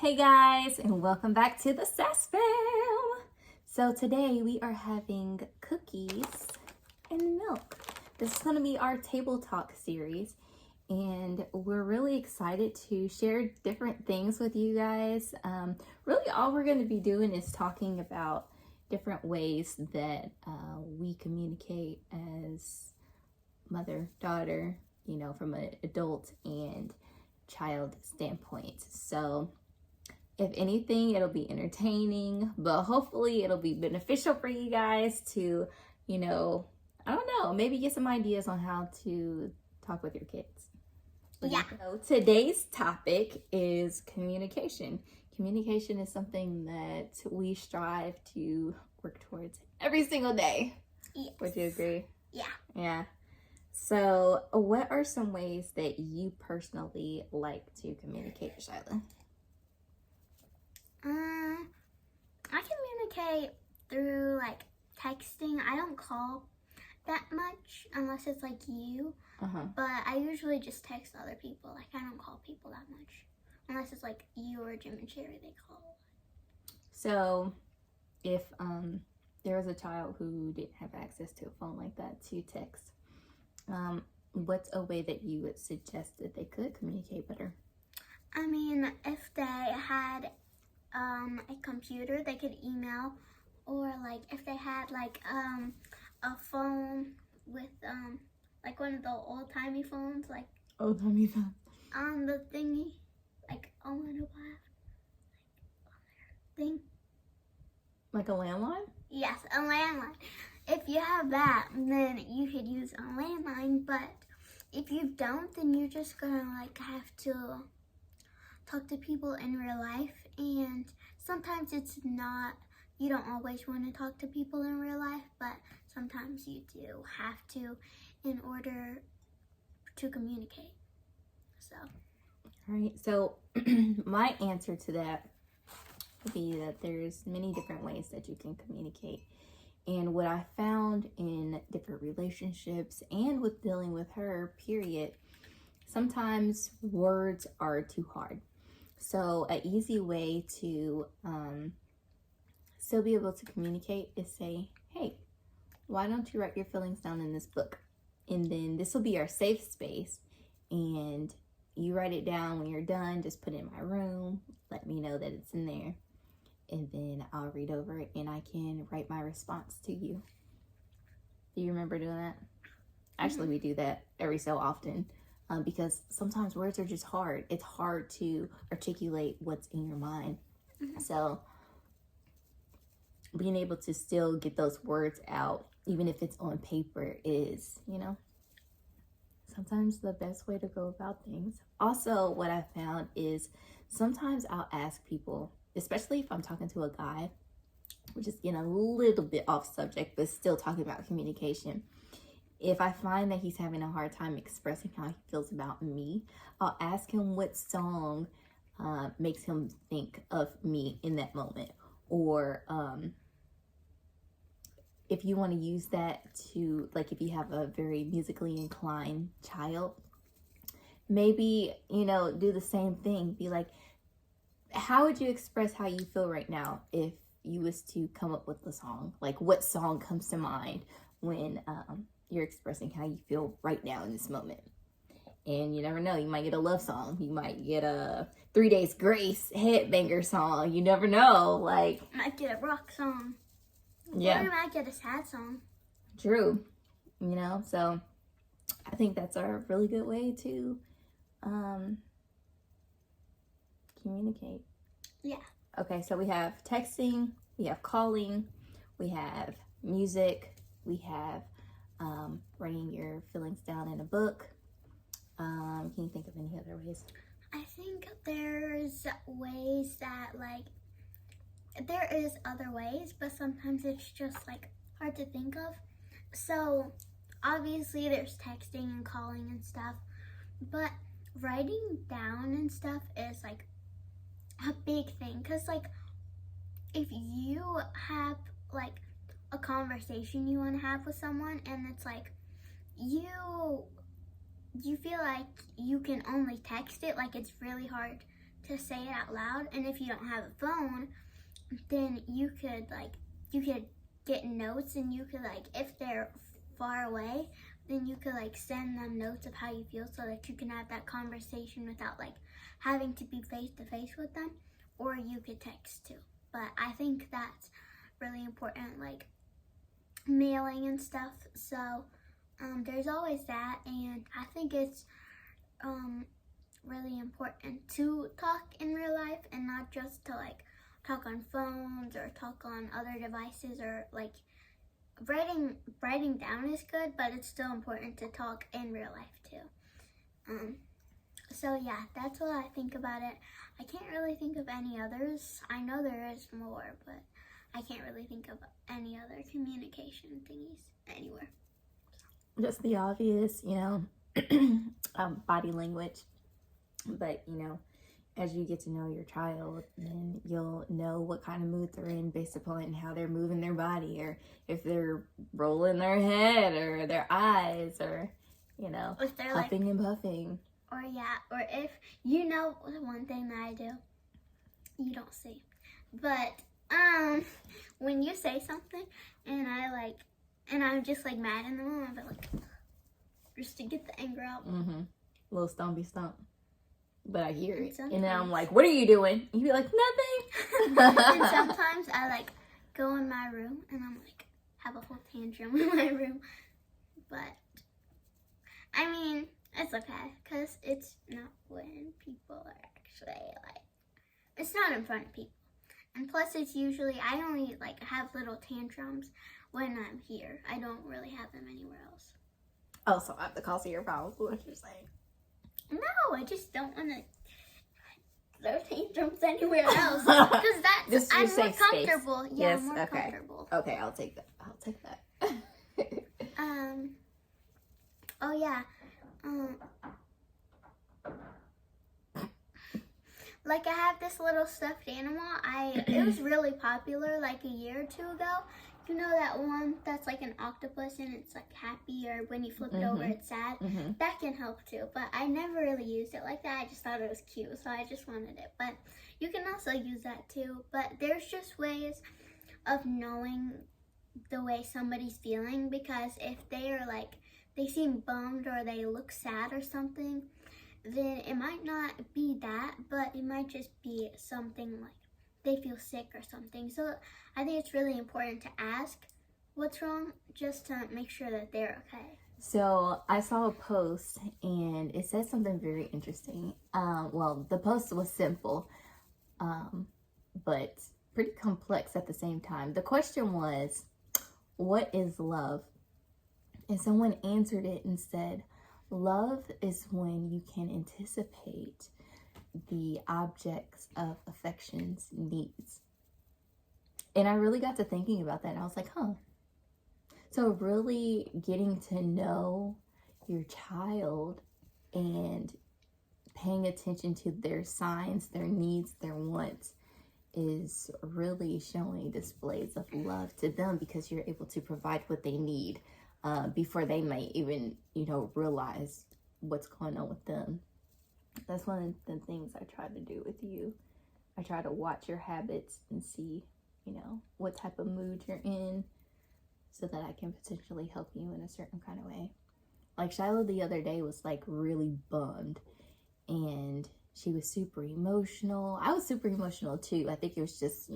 Hey guys, and welcome back to the SAS fam. So today we are having cookies and milk. This is going to be our table talk series, and we're really excited to share different things with you guys. Really all we're going to be doing is talking about different ways that we communicate as mother, daughter, from an adult and child standpoint. So if anything, it'll be entertaining, but hopefully it'll be beneficial for you guys to, I don't know, maybe get some ideas on how to talk with your kids. Yeah. So today's topic is communication. Communication is something that we strive to work towards every single day. Yes. Would you agree? Yeah. Yeah. So what are some ways that you personally like to communicate, Shyla? I communicate through texting. I don't call that much unless it's you. But I usually just text other people. I don't call people that much unless it's you or Jim and Sherry. They call. So, if there was a child who didn't have access to a phone like that to text, what's a way that you would suggest that they could communicate better? I mean, if they had a computer, they could email, or if they had a phone with one of the old-timey phones, old-timey phone, the thingy, on the thing, like a landline. Yes, a landline. If you have that, then you could use a landline. But if you don't, then you're just gonna have to talk to people in real life, and sometimes it's not, you don't always want to talk to people in real life, but sometimes you do have to in order to communicate. So all right, so my answer to that would be that there's many different ways that you can communicate. And what I found in different relationships and with dealing with her, period, sometimes words are too hard. So an easy way to still be able to communicate is say, hey, why don't you write your feelings down in this book? And then this will be our safe space. And you write it down when you're done, just put it in my room, let me know that it's in there. And then I'll read over it and I can write my response to you. Do you remember doing that? Actually, we do that every so often. Because sometimes words are just hard. It's hard to articulate what's in your mind. So being able to still get those words out, even if it's on paper, is, sometimes the best way to go about things. Also, what I found is sometimes I'll ask people, especially if I'm talking to a guy, which is getting a little bit off subject, but still talking about communication. If I find that he's having a hard time expressing how he feels about me, I'll ask him what song makes him think of me in that moment. Or if you want to use that to, if you have a very musically inclined child, maybe, do the same thing. Be like, how would you express how you feel right now if you was to come up with the song? What song comes to mind when you're expressing how you feel right now in this moment? And you never know, you might get a love song, you might get a 3 Days Grace headbanger song, you never know. Might get a rock song. Yeah, or you might get a sad song. True. So I think that's a really good way to communicate. Yeah. Okay, so we have texting, we have calling, we have music, we have writing your feelings down in a book. Can you think of any other ways? I think there's ways that there is other ways, but sometimes it's just hard to think of. So obviously there's texting and calling and stuff, but writing down and stuff is a big thing, because if you have a conversation you want to have with someone, and it's you feel like you can only text it, it's really hard to say it out loud. And if you don't have a phone, then you could get notes, and you could if they're far away, then you could send them notes of how you feel, so that you can have that conversation without having to be face to face with them. Or you could text too. But I think that's really important, mailing and stuff. So there's always that, and I think it's really important to talk in real life, and not just to talk on phones or talk on other devices, or writing down is good, but it's still important to talk in real life too. So yeah, that's what I think about it. I can't really think of any others. I know there is more, but I can't really think of any other communication thingies anywhere. Just the obvious, body language. But, as you get to know your child, then you'll know what kind of mood they're in based upon how they're moving their body, or if they're rolling their head, or their eyes, or, if they're huffing and puffing. Or if one thing that I do, you don't see, but when you say something and I'm just mad in the moment, but just to get the anger out. Little stompy stomp. But I hear it, and then I'm like, "What are you doing?" You be like, "Nothing." And sometimes I go in my room and I'm have a whole tantrum in my room, but I mean, it's okay, because it's not when people are actually it's not in front of people. And plus, it's usually, I only have little tantrums when I'm here. I don't really have them anywhere else. Oh, so I have to cause your problems, what you're saying? No, I just don't want to throw tantrums anywhere else, because that's, I'm more comfortable. Space. Yeah, Yes, I'm more okay. comfortable. Okay, I'll take that. Oh yeah. I have this little stuffed animal. It was really popular a year or two ago. You know that one that's an octopus, and it's happy, or when you flip it over it's sad? That can help too, but I never really used it like that. I just thought it was cute, so I just wanted it. But you can also use that too. But there's just ways of knowing the way somebody's feeling, because if they are they seem bummed, or they look sad or something, then it might not be that, but it might just be something they feel sick or something. So I think it's really important to ask what's wrong, just to make sure that they're okay. So I saw a post, and it said something very interesting. Well, the post was simple, but pretty complex at the same time. The question was, what is love? And someone answered it and said, love is when you can anticipate the objects of affection's needs. And I really got to thinking about that, and I was like, so really getting to know your child and paying attention to their signs, their needs, their wants is really showing displays of love to them, because you're able to provide what they need before they may even, realize what's going on with them. That's one of the things I try to do with you. I try to watch your habits and see, what type of mood you're in, so that I can potentially help you in a certain kind of way. Shiloh the other day was really bummed, and she was super emotional. I was super emotional too. I think it was just,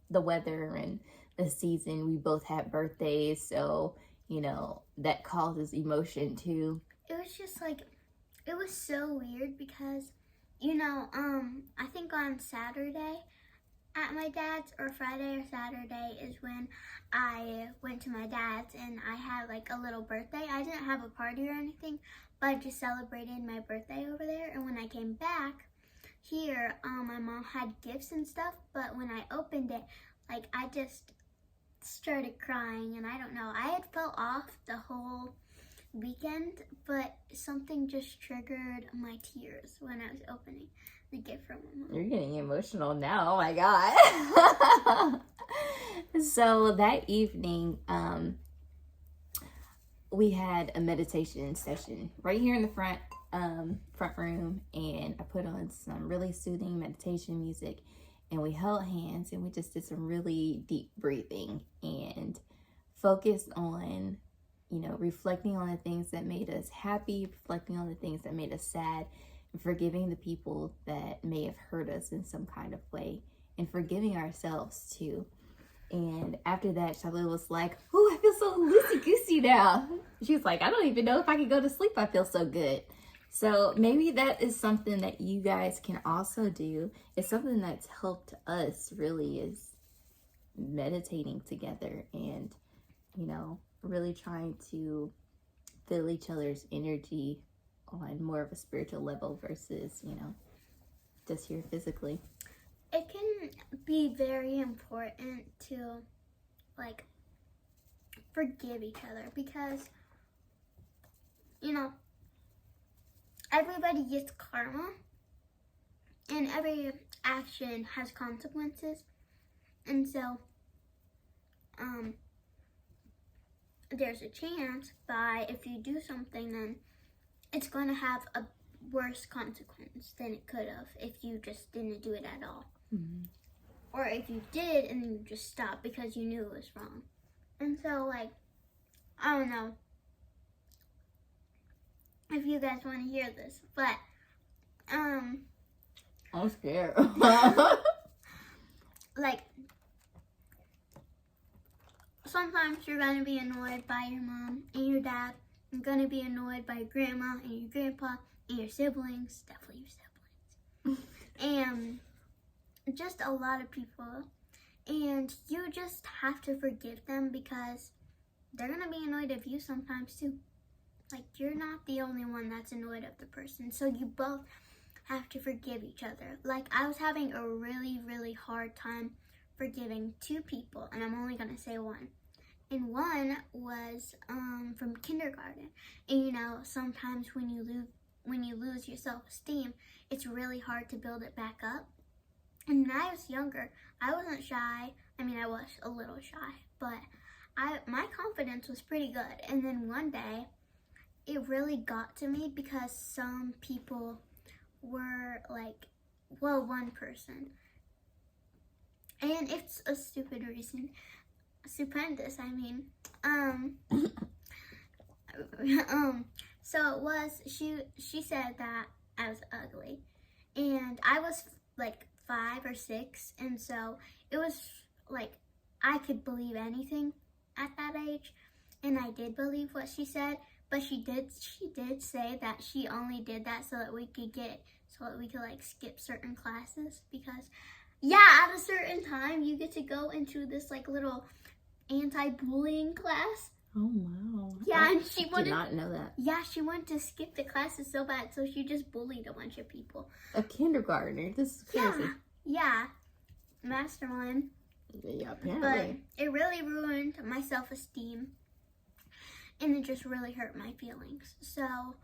the weather and the season. We both had birthdays, so, that causes emotion too. It was just it was so weird, because, I think on Saturday at my dad's, or Friday or Saturday, is when I went to my dad's, and I had a little birthday. I didn't have a party or anything, but I just celebrated my birthday over there. And when I came back here, my mom had gifts and stuff, but when I opened it, I just started crying, and I don't know. I had felt off the whole weekend, but something just triggered my tears when I was opening the gift from my mom. You're getting emotional now. Oh my God. So that evening, we had a meditation session right here in the front. front room, and I put on some really soothing meditation music, and we held hands and we just did some really deep breathing and focused on, reflecting on the things that made us happy, reflecting on the things that made us sad, and forgiving the people that may have hurt us in some kind of way, and forgiving ourselves too. And after that, Charlotte was like, "Oh, I feel so loosey-goosey now." She was like, "I don't even know if I can go to sleep. I feel so good." So maybe that is something that you guys can also do. It's something that's helped us really, is meditating together and, really trying to feel each other's energy on more of a spiritual level versus, just here physically. It can be very important to, like, forgive each other because, everybody gets karma and every action has consequences. And so, there's a chance by if you do something, then it's going to have a worse consequence than it could have if you just didn't do it at all. Mm-hmm. Or if you did and you just stopped because you knew it was wrong. And so, like, I don't know if you guys want to hear this, but I'm scared. like, sometimes you're going to be annoyed by your mom and your dad. You're going to be annoyed by your grandma and your grandpa and your siblings, definitely your siblings, and just a lot of people. And you just have to forgive them because they're going to be annoyed of you sometimes too. Like, you're not the only one that's annoyed of the person. So you both have to forgive each other. Like, I was having a really, really hard time forgiving two people, and I'm only going to say one. And one was from kindergarten. And sometimes when you lose your self-esteem, it's really hard to build it back up. And when I was younger, I wasn't shy. I mean, I was a little shy, but my confidence was pretty good. And then one day, it really got to me because some people were like, well, one person. And it's a stupid reason. Stupendous, I mean. So it was, she said that I was ugly. And I was like 5 or 6, and so it was like I could believe anything at that age, and I did believe what she said. But she did say that she only did that so that we could like skip certain classes, because at a certain time you get to go into this like little anti-bullying class. Oh wow. Yeah, and she did not know that. Yeah, she wanted to skip the classes so bad, so she just bullied a bunch of people. A kindergartner. This is crazy. Yeah. Mastermind. Yeah, apparently. But it really ruined my self-esteem. And it just really hurt my feelings. So,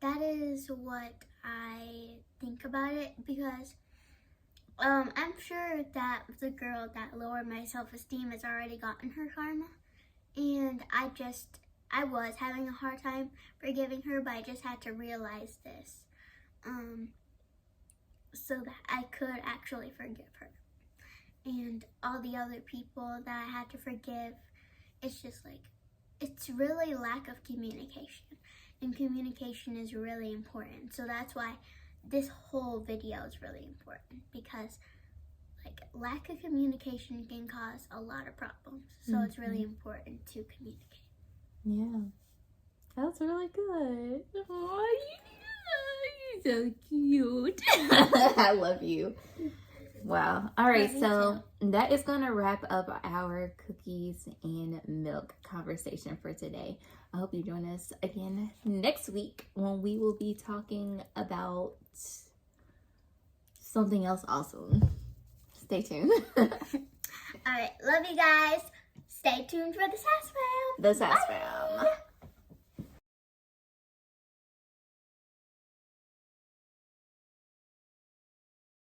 that is what I think about it, because I'm sure that the girl that lowered my self-esteem has already gotten her karma. And I was having a hard time forgiving her, but I just had to realize this. So that I could actually forgive her. And all the other people that I had to forgive, it's just like, it's really lack of communication. And communication is really important. So that's why this whole video is really important, because like lack of communication can cause a lot of problems. So it's really important to communicate. Yeah. That's really good. Oh, you're so cute. I love you. Wow. All right, so that is going to wrap up our cookies and milk conversation for today. I hope you join us again next week when we will be talking about something else awesome. Stay tuned. All right, love you guys. Stay tuned for the SAS fam. The SAS fam.